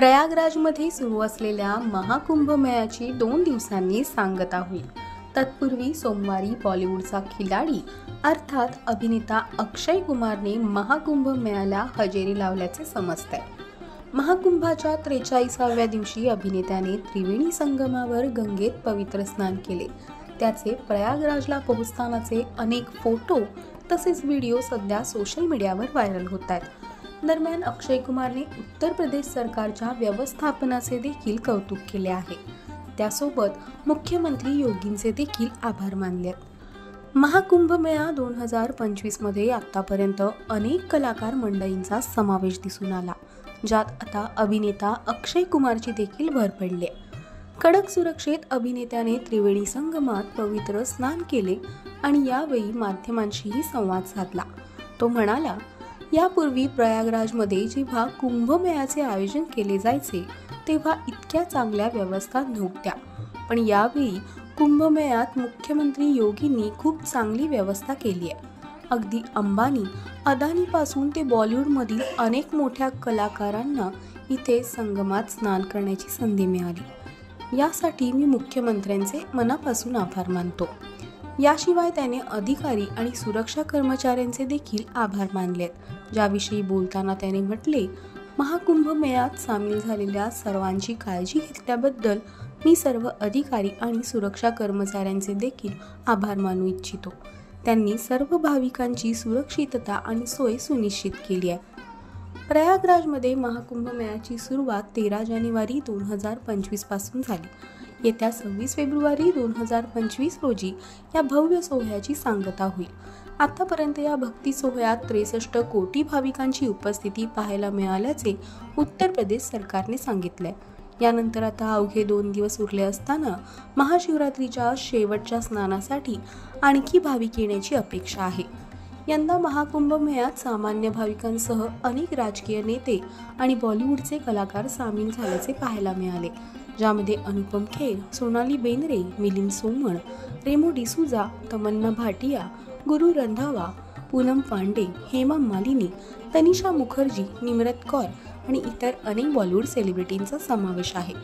प्रयागराजमध्ये सुरू असलेल्या महाकुंभमेळ्याची 2 दिवसांनी सांगता होईल. तत्पूर्वी सोमवारी बॉलिवूडचा खिलाडी अर्थात अभिनेता अक्षय कुमारने महाकुंभमेळ्याला हजेरी लावल्याचे समजतंय. महाकुंभाच्या 43व्या दिवशी अभिनेत्याने त्रिवेणी संगमावर गंगेत पवित्र स्नान केले. त्याचे प्रयागराजला पोहोचतानाचे अनेक फोटो तसेच व्हिडिओ सध्या सोशल मीडियावर व्हायरल होत आहेत. दरम्यान अक्षय कुमारने उत्तर प्रदेश सरकारच्या व्यवस्थापनाचे देखील कौतुक केले आहे. त्यासोबत मुख्यमंत्री योगींचे देखील आभार मानले. महाकुंभमेळा 2025 मध्ये आतापर्यंत अनेक कलाकार मंडळींचा समावेश दिसून आला, ज्यात आता अभिनेता अक्षय कुमारची देखील भर पडली. कडक सुरक्षेत अभिनेत्याने त्रिवेणी संगमात पवित्र स्नान केले आणि यावेळी माध्यमांशीही संवाद साधला. तो म्हणाला, यापूर्वी प्रयागराजमध्ये जेव्हा कुंभमेळ्याचे आयोजन केले जायचे तेव्हा इतक्या चांगल्या व्यवस्था नव्हत्या, पण यावेळी कुंभमेळ्यात मुख्यमंत्री योगींनी खूप चांगली व्यवस्था केली आहे. अगदी अंबानी, अदानीपासून ते बॉलिवूडमधील अनेक मोठ्या कलाकारांना इथे संगमात स्नान करण्याची संधी मिळाली. यासाठी मी मुख्यमंत्र्यांचे मनापासून आभार मानतो. याशिवाय त्याने अधिकारी आणि सुरक्षा कर्मचाऱ्यांचे देखील आभार मानलेत. ज्याविषयी बोलताना त्याने म्हटले, महाकुंभमेळ्यात सामील झालेल्या सर्वांची काळजी घेतल्याबद्दल मी सर्व अधिकारी आणि सुरक्षा कर्मचाऱ्यांचे देखील आभार मानू इच्छितो. त्यांनी सर्व भाविकांची सुरक्षितता आणि सोय सुनिश्चित केली आहे. प्रयागराजमध्ये महाकुंभमेळ्याची सुरुवात 13 जानेवारी 2025 पासून झाली. येत्या 26 फेब्रुवारी 2025 रोजी या भव्य सोहळ्याची सांगता होईल. आतापर्यंत या भक्ती सोहळ्यात 63 कोटी भाविकांची उपस्थिती पाहायला मिळाल्याचे उत्तर प्रदेश सरकारने सांगितले. यानंतर आता अवघे 2 दिवस उरले असताना महाशिवरात्रीच्या शेवटच्या स्नानासाठी आणखी भाविक येण्याची अपेक्षा आहे. यंदा महाकुंभमेळ्यात सामान्य भाविकांसह अनेक राजकीय नेते आणि बॉलिवूडचे कलाकार सामील झाल्याचे पाहायला मिळाले, ज्यामध्ये अनुपम खेर, सोनाली बेंद्रे, मिलिंद सोमण, रेमो डिसूजा, तमन्ना भाटिया, गुरु रंधावा, पूनम पांडे, हेमा मालिनी, तनिषा मुखर्जी, निम्रत कौर आणि इतर अनेक बॉलिवूड सेलिब्रिटींचा समावेश आहे.